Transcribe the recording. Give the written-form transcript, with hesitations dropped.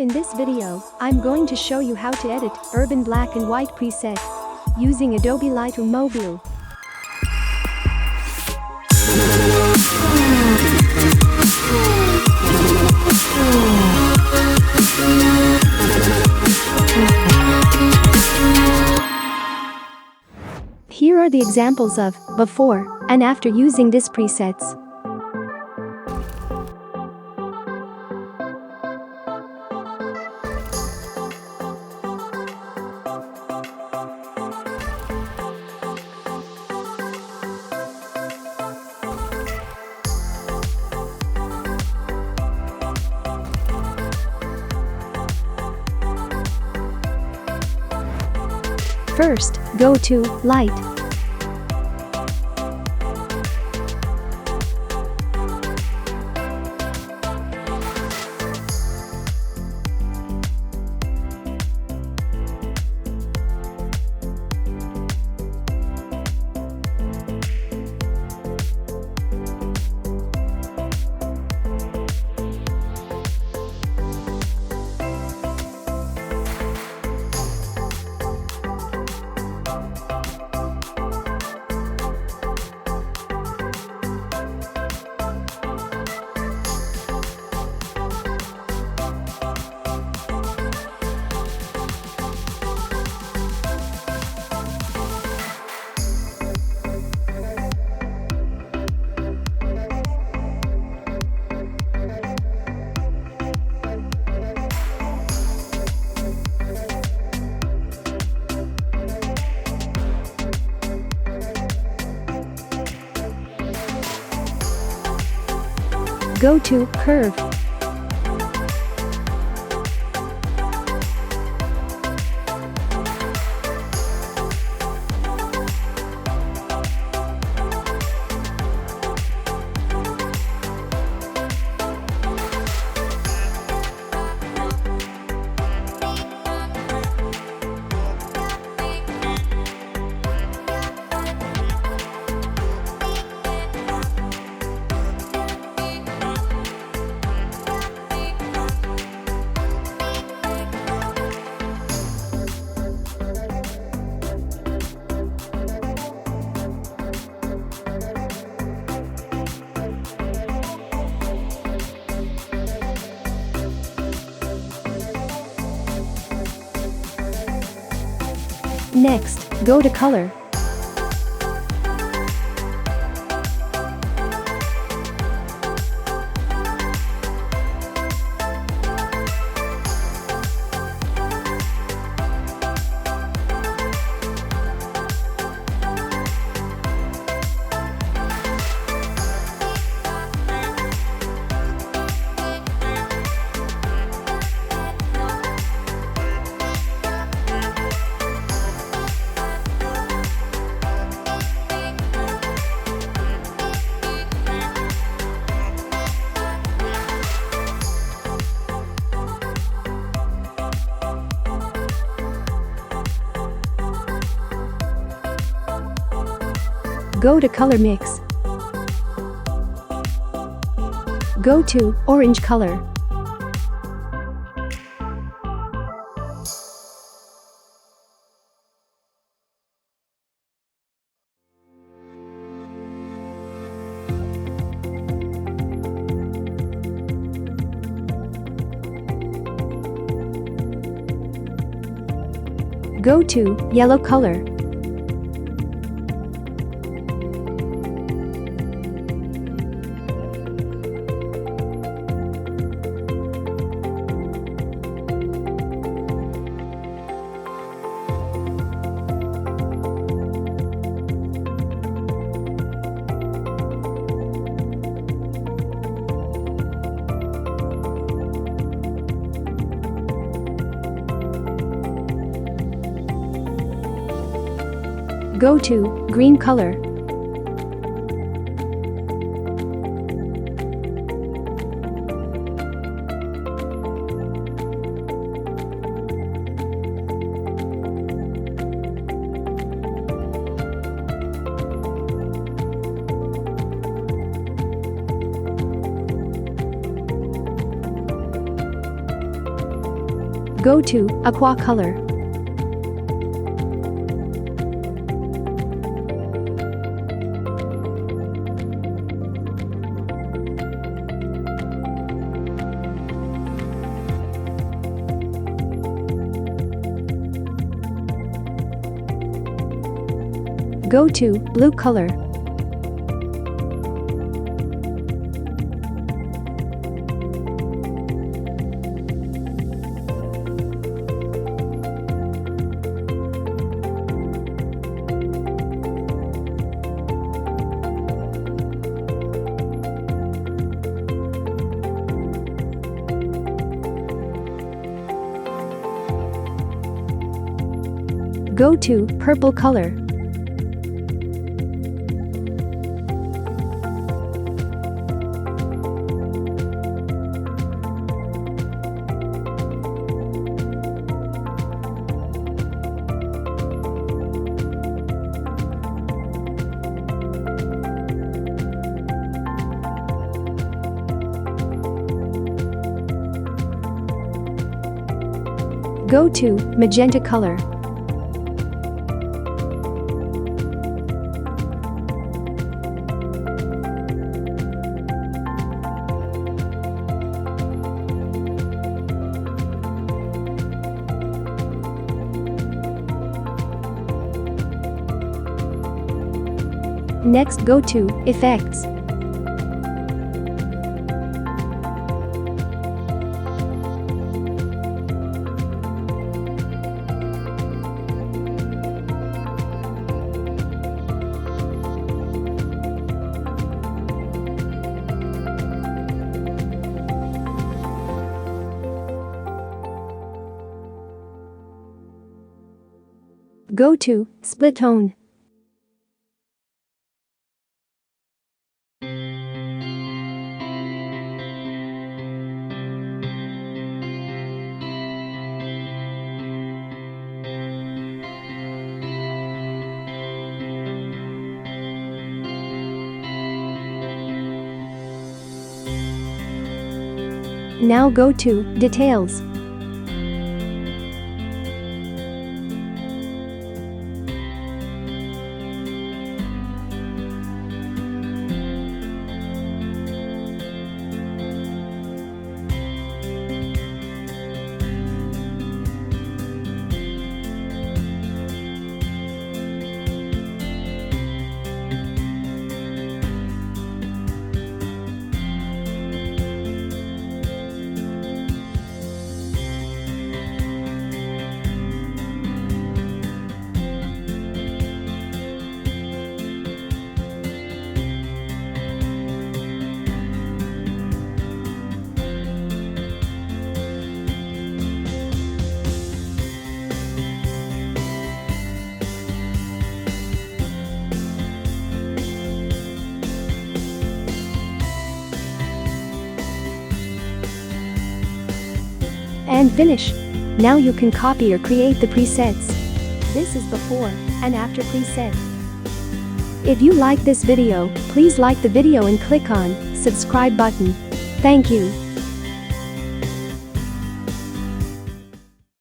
In this video, I'm going to show you how to edit urban black and white preset using Adobe Lightroom Mobile. Here are the examples of before and after using these presets. First, go to Light. Go to Curve. Next, go to Color. Go to Color Mix. Go to Orange Color. Go to Yellow Color. Go to Green Color. Go to Aqua Color. Go to Blue Color. Go to Purple Color. Go to Magenta Color. Next, go to Effects. Go to Split Tone. Now go to Details. And finish. Now you can copy or create the presets. This is before and after preset. If you like this video, please like the video and click on subscribe button. Thank you.